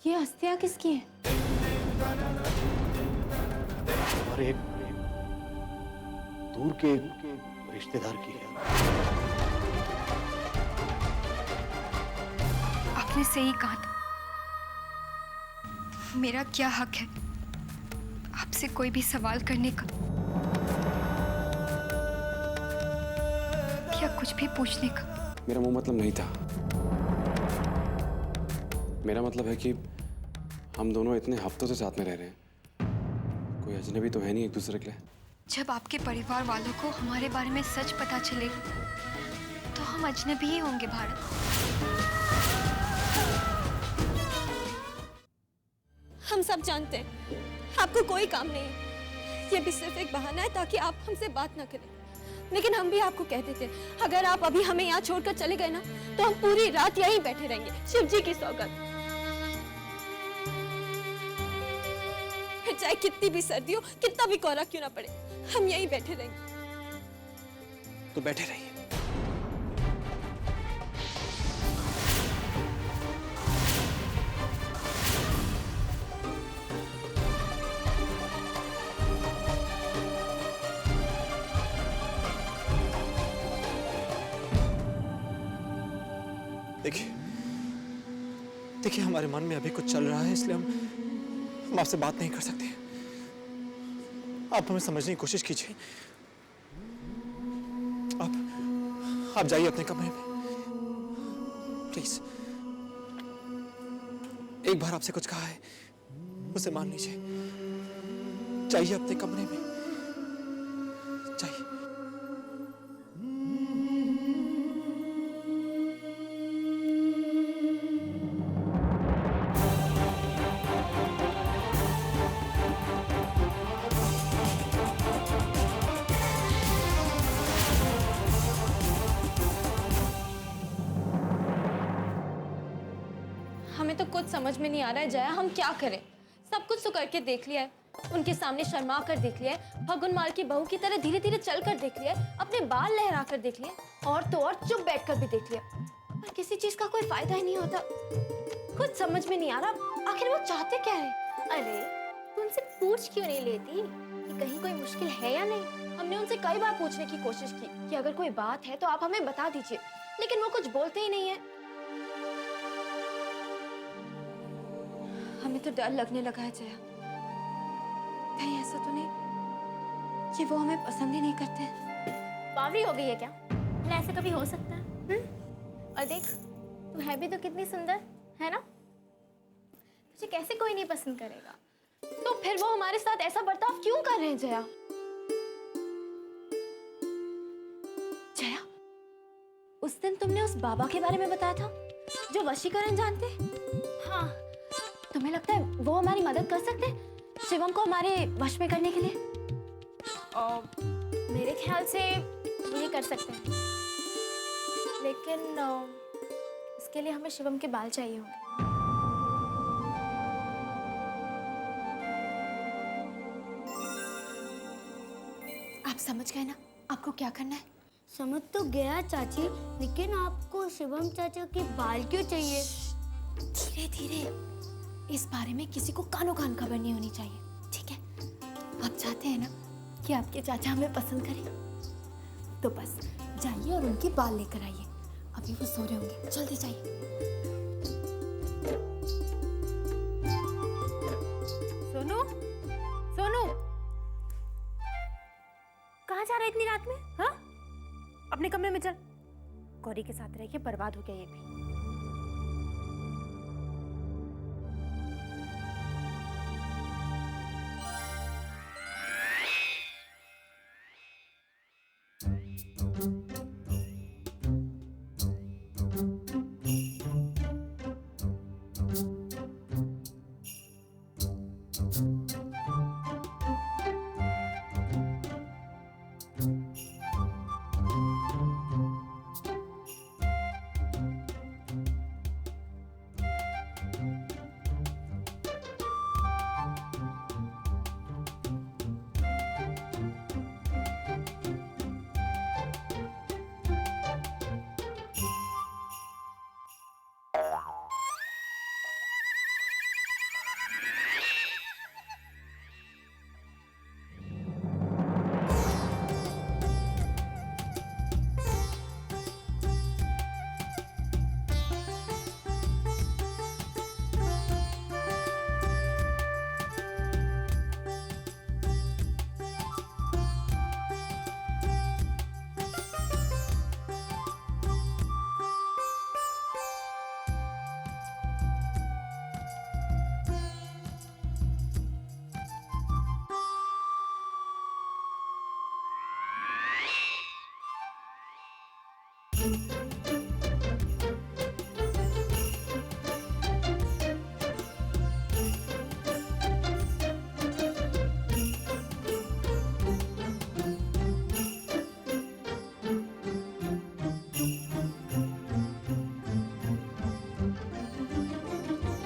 ये अस्थियां किसकी हैं? हमारे एक दूर के रिश्तेदार की है। आपने सही कहा था। मेरा क्या हक है आपसे कोई भी सवाल करने का या कुछ भी पूछने का? मेरा वो मतलब नहीं था। मेरा मतलब है कि हम दोनों इतने हफ्तों से साथ में रह रहे हैं, कोई अजनबी तो है नहीं एक दूसरे के लिए। जब आपके परिवार वालों को हमारे बारे में सच पता चलेगा तो हम अजनबी ही होंगे भारत। हम सब जानते हैं आपको कोई काम नहीं है, ये भी सिर्फ एक बहाना है ताकि आप हमसे बात ना करें। लेकिन हम भी आपको कह देते हैं, अगर आप अभी हमें यहाँ छोड़कर चले गए ना तो हम पूरी रात यहीं बैठे रहेंगे, शिव जी की सौगंध। चाहे कितनी भी सर्दी हो, कितना भी कोहरा क्यों ना पड़े, हम यहीं बैठे रहेंगे। तो बैठे रहिए। देखिए हमारे मन में अभी कुछ चल रहा है, इसलिए हम आपसे बात नहीं कर सकते। आप हमें समझने की कोशिश कीजिए। आप जाइए अपने कमरे में प्लीज। एक बार आपसे कुछ कहा है उसे मान लीजिए। जाइए अपने कमरे में, जाइए। हमें तो कुछ समझ में नहीं आ रहा है जया, हम क्या करें? सब कुछ तो करके देख लिया है, उनके सामने शर्मा कर देख लिया है, फगुन माल की बहू की तरह धीरे धीरे चल कर देख लिया है, अपने बाल लहरा कर देख लिया, और तो और चुप बैठ कर भी देख लिया, पर किसी चीज का कोई फायदा ही नहीं होता। कुछ समझ में नहीं आ रहा आखिर वो चाहते क्या है। अरे तुमसे पूछ क्यों नहीं लेती कि कहीं कोई मुश्किल है या नहीं? हमने उनसे कई बार पूछने की कोशिश की कि अगर कोई बात है तो आप हमें बता दीजिए, लेकिन वो कुछ बोलते ही नहीं है। हमें तो डर लगने लगा है जया, कहीं ऐसा तो नहीं कि वो हमें पसंद ही नहीं करते। बावरी हो गई है क्या? ना ऐसे कभी हो सकता है? और देख तू है भी तो कितनी सुंदर है ना, तुझे कैसे कोई नहीं पसंद करेगा? तो फिर वो हमारे साथ ऐसा बर्ताव क्यों कर रहे हैं जया? जया, उस दिन तुमने उस बाबा के बारे में बताया था जो वशीकरण जानते? हाँ। तुम्हें लगता है वो हमारी मदद कर सकते हैं शिवम को हमारे वश में करने के लिए? और मेरे ख्याल से ये कर सकते हैं, लेकिन इसके लिए हमें शिवम के बाल चाहिए होंगे। आप समझ गए ना आपको क्या करना है? समझ तो गया चाची, लेकिन आपको शिवम चाचा के बाल क्यों चाहिए? धीरे धीरे, इस बारे में किसी को कानो कान खबर नहीं होनी चाहिए, ठीक है? आप चाहते हैं ना कि आपके चाचा हमें पसंद करें, तो बस जाइए और उनके बाल लेकर आइए। अभी वो सो रहे होंगे, जल्दी जाइए। सोनू, सोनू, कहाँ जा रहा है इतनी रात में? हाँ, अपने कमरे में चल। गौरी के साथ रह के बर्बाद हो गया ये भी।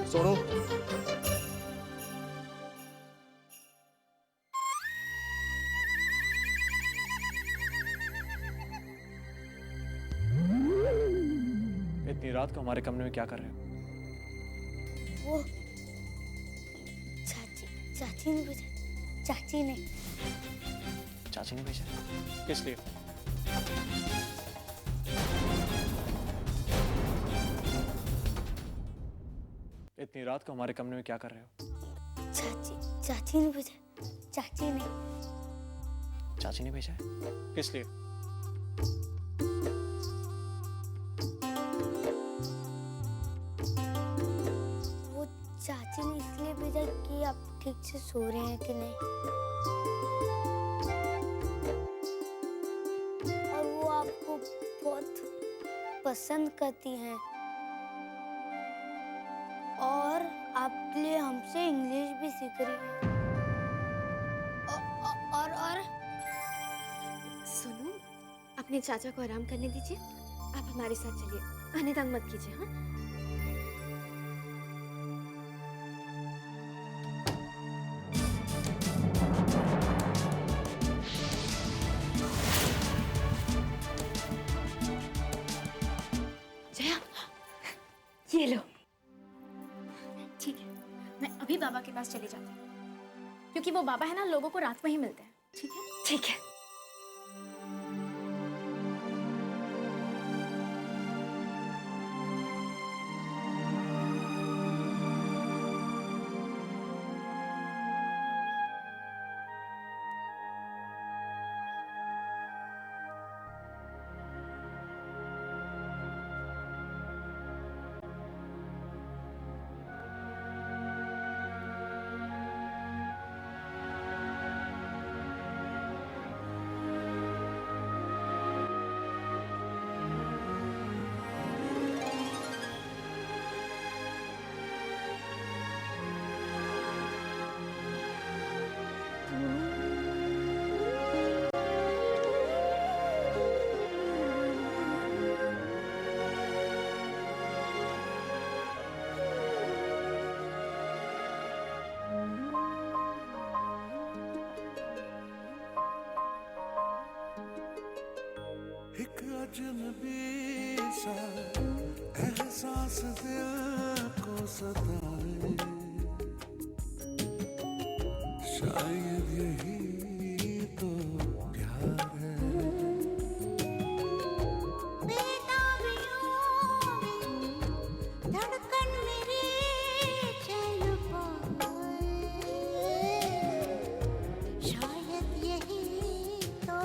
सोनू, इतनी रात को हमारे कमरे में क्या कर रहे हो? वो चाची ने भेजा। चाची ने। चाची ने भेजा? किस लिए? इतनी रात को हमारे कमरे में क्या कर रहे हो? चाची ने भेजा। चाची ने। चाची ने भेजा है? किस लिए? वो चाची ने इसलिए भेजा कि आप ठीक से सो रहे हैं कि नहीं, और वो आपको बहुत पसंद करती हैं, और आपके लिए हमसे इंग्लिश भी सीख रही है। और सुनो, अपने चाचा को आराम करने दीजिए। आप हमारे साथ चलिए, आने तंग मत कीजिए। हाँ, जया, ये लो। ठीक है, मैं अभी बाबा के पास चली जाती हूँ, क्योंकि वो बाबा है ना, लोगों को रात में ही मिलते हैं। ठीक है? ठीक है। एक अजनबी सा एहसास दिल को सताए, शायद यही तो प्यार है। धड़कन मेरी चल पाए, शायद यही तो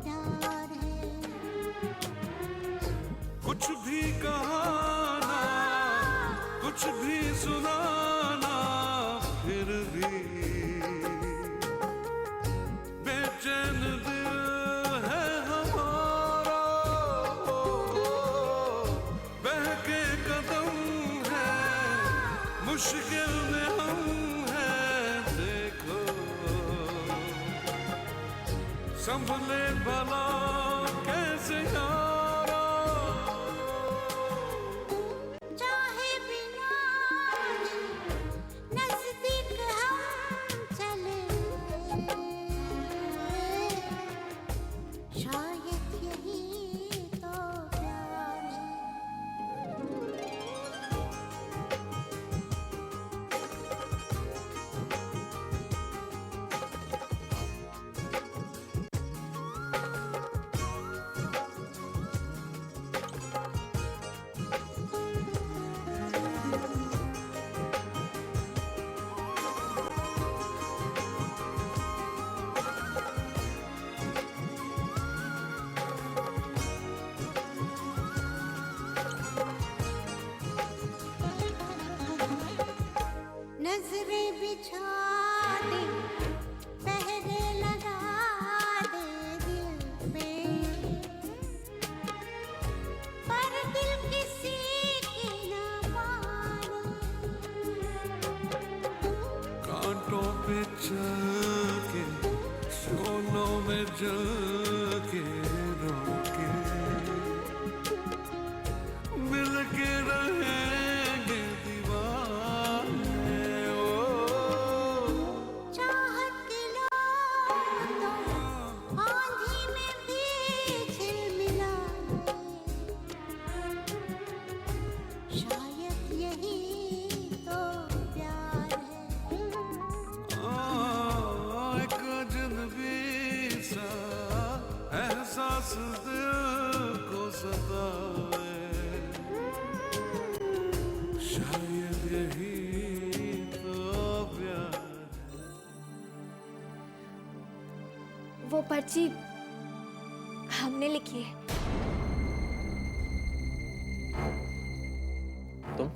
प्यार है। कुछ भी कहाना, कुछ भी सुनाना, फिर भी बेचैन दिल है हमारा। बहके कदम है, मुश्किल में हम हैं, देखो संभले भला कैसे यारा। चाहे बिना नजदीक हम चले, शायद यही तो प्यार है। चल के कोनों में जल के रोके मिल के रहेंगे दीवाने चाहत के तो आंधी में भी झिलमिला शायद यही तो प्यार है। एक अजनबी सा एहसास दिल को सताए शायद यही तो प्यार है। वो पर्ची हमने लिखी है। तुम?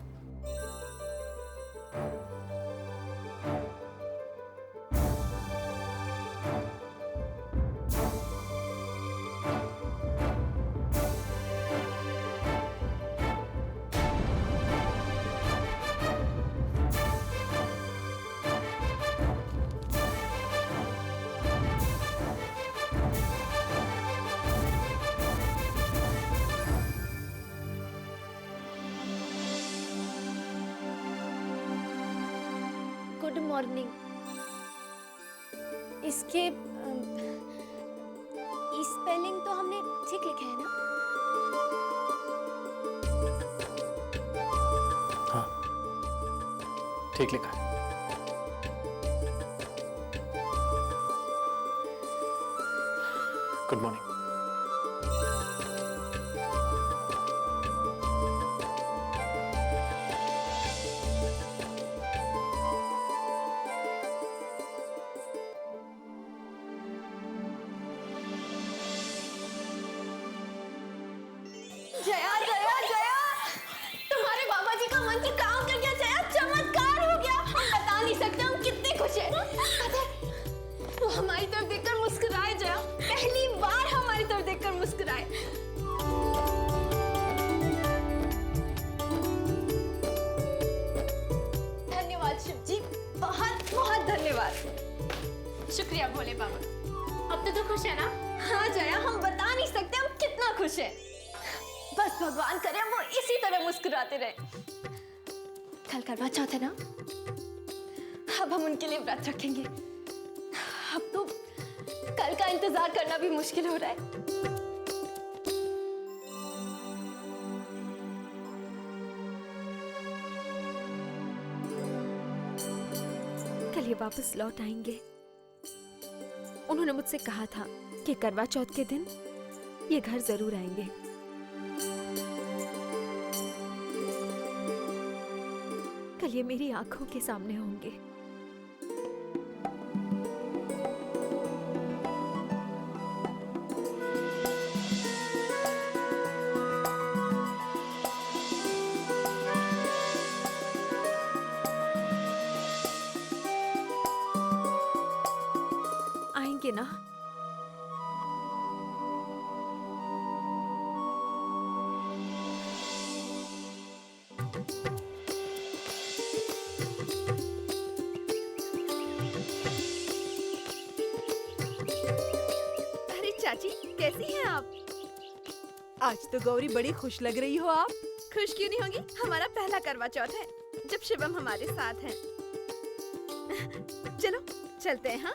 Good morning. इसके स्पेलिंग तो हमने ठीक लिखे है ना? हाँ, ठीक लिखा है। Good morning. जया जया जया, तुम्हारे बाबा जी का मंत्र काम कर गया जया, चमत्कार हो गया। हम बता नहीं सकते हम कितने खुश हैं। पता है, वो हमारी तरफ देखकर मुस्कुराए जया, पहली बार हमारी तरफ देखकर मुस्कुराए। धन्यवाद शिव जी, बहुत बहुत धन्यवाद। शुक्रिया भोले बाबा। अब तो खुश है ना? हाँ जया, हम बता नहीं सकते हम कितना खुश हैं। बस भगवान करे वो इसी तरह मुस्कुराते रहे। कल करवा चौथ है ना, अब हम उनके लिए व्रत रखेंगे। अब तो कल का इंतजार करना भी मुश्किल हो रहा है। कल ये वापस लौट आएंगे। उन्होंने मुझसे कहा था कि करवा चौथ के दिन ये घर जरूर आएंगे। कल ये मेरी आंखों के सामने होंगे। आएंगे ना? चाची कैसी हैं आप? आज तो गौरी बड़ी खुश लग रही हो आप। खुश क्यों नहीं होगी? हमारा पहला करवा चौथ है जब शिवम हमारे साथ हैं। चलो चलते हैं। हाँ,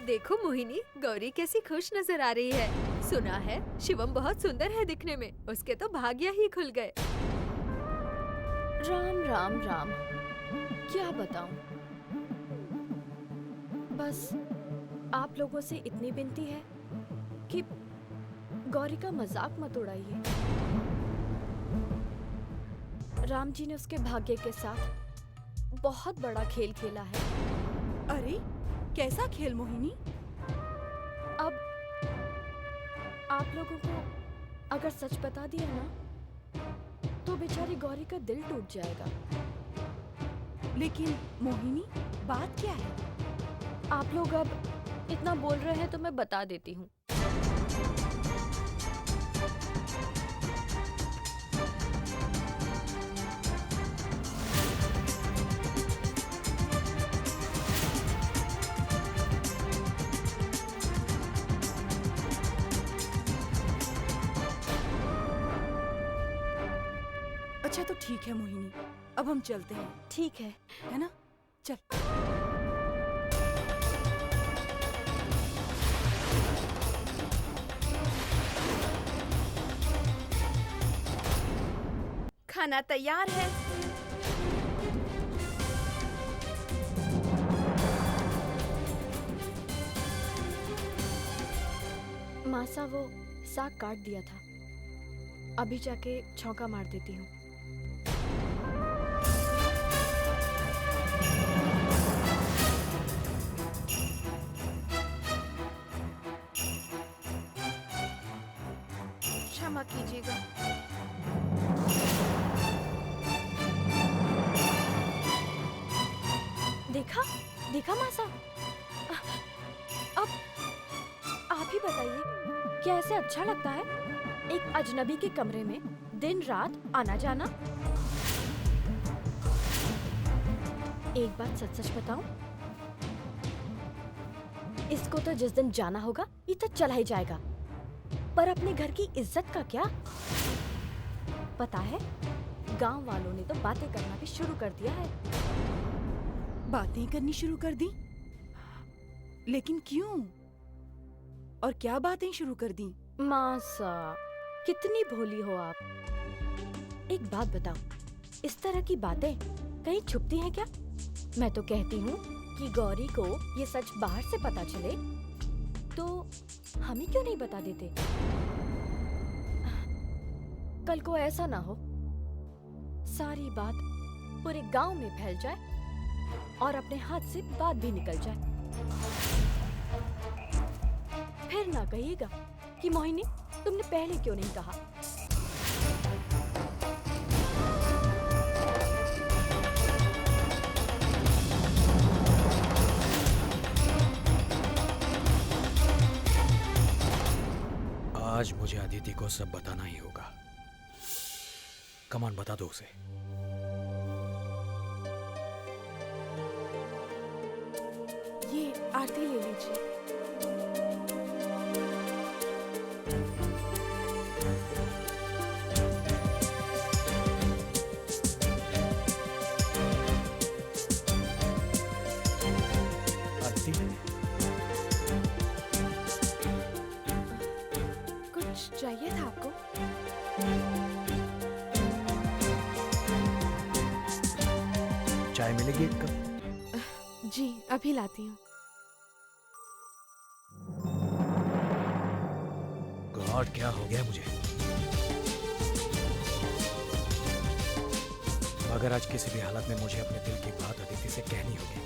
देखो मोहिनी, गौरी कैसी खुश नजर आ रही है। सुना है शिवम बहुत सुंदर है दिखने में, उसके तो भाग्य ही खुल गए। राम राम राम, क्या बताऊं। बस आप लोगों से इतनी विनती है कि गौरी का मजाक मत उड़ाइए। राम जी ने उसके भाग्य के साथ बहुत बड़ा खेल खेला है। अरे कैसा खेल मोहिनी? अब आप लोगों को अगर सच बता दिया ना तो बेचारी गौरी का दिल टूट जाएगा। लेकिन मोहिनी, बात क्या है? आप लोग अब इतना बोल रहे हैं तो मैं बता देती हूँ। अच्छा तो ठीक है मोहिनी, अब हम चलते हैं, ठीक है। है ना? चल। खाना तैयार है। मासा वो साग काट दिया था, अभी जाके छौंका मार देती हूँ। क्षमा कीजिएगा। देखा देखा मासा, अब आप ही बताइए, क्या ऐसे अच्छा लगता है एक अजनबी के कमरे में दिन रात आना जाना? एक बात सच सच बताऊं, इसको तो जिस दिन जाना होगा ये तो चला ही जाएगा, पर अपने घर की इज्जत का क्या? पता है, गांव वालों ने तो बातें करना भी शुरू कर दिया है। बातें करनी शुरू कर दी? लेकिन क्यों? और क्या बातें शुरू कर दी? मासा, कितनी भोली हो आप। एक बात बताओ, इस तरह की बातें कहीं छुपती हैं क्या? मैं तो कहती हूँ कि गौरी को ये सच बाहर से पता चले तो हमें क्यों नहीं बता देते? कल को ऐसा ना हो सारी बात पूरे गांव में फैल जाए और अपने हाथ से बात भी निकल जाए। फिर ना कहिएगा कि मोहिनी तुमने पहले क्यों नहीं कहा। आज मुझे अदिति को सब बताना ही होगा। कमान बता दो उसे। ये आरती ले लीजिए। आरती, कुछ चाहिए था आपको? चाय मिलेगी एक कप? जी अभी लाती हूँ। गॉड, क्या हो गया मुझे? मगर आज किसी भी हालत में मुझे अपने दिल की बात अदिति से कहनी होगी।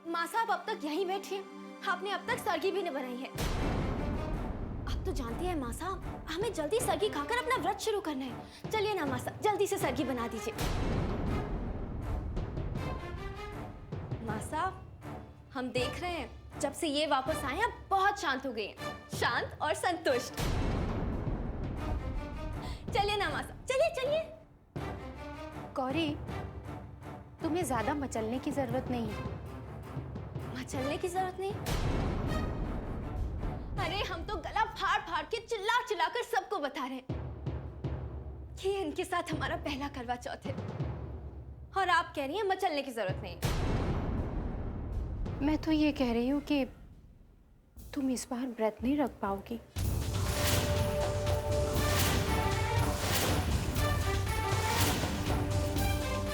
माँ साहब अब तक यहीं बैठिए, आपने अब तक सरगी भी नहीं बनाई है। आप तो जानती हैं माँ साहब, हमें जल्दी सरगी खाकर अपना व्रत शुरू करना है। चलिए ना माँ साहब, जल्दी से सरगी बना दीजिए। माँ साहब, हम देख रहे हैं जब से ये वापस आए हैं बहुत शांत हो गई हैं, शांत और संतुष्ट। चलिए ना माँ साहब, चलिए चलिए। गौरी, तुम्हें ज्यादा मचलने की जरूरत नहीं है। चलने की जरूरत नहीं? अरे हम तो गला फाड़ फाड़ के चिल्ला चिल्ला कर सबको बता रहे हैं कि इनके साथ हमारा पहला करवा चौथ है, और आप कह रही हैं मचलने की जरूरत नहीं। मैं तो ये कह रही हूँ कि तुम इस बार व्रत नहीं रख पाओगी।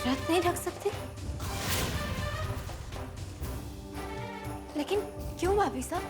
व्रत नहीं रख सकते? लेकिन क्यों भाभी साहब?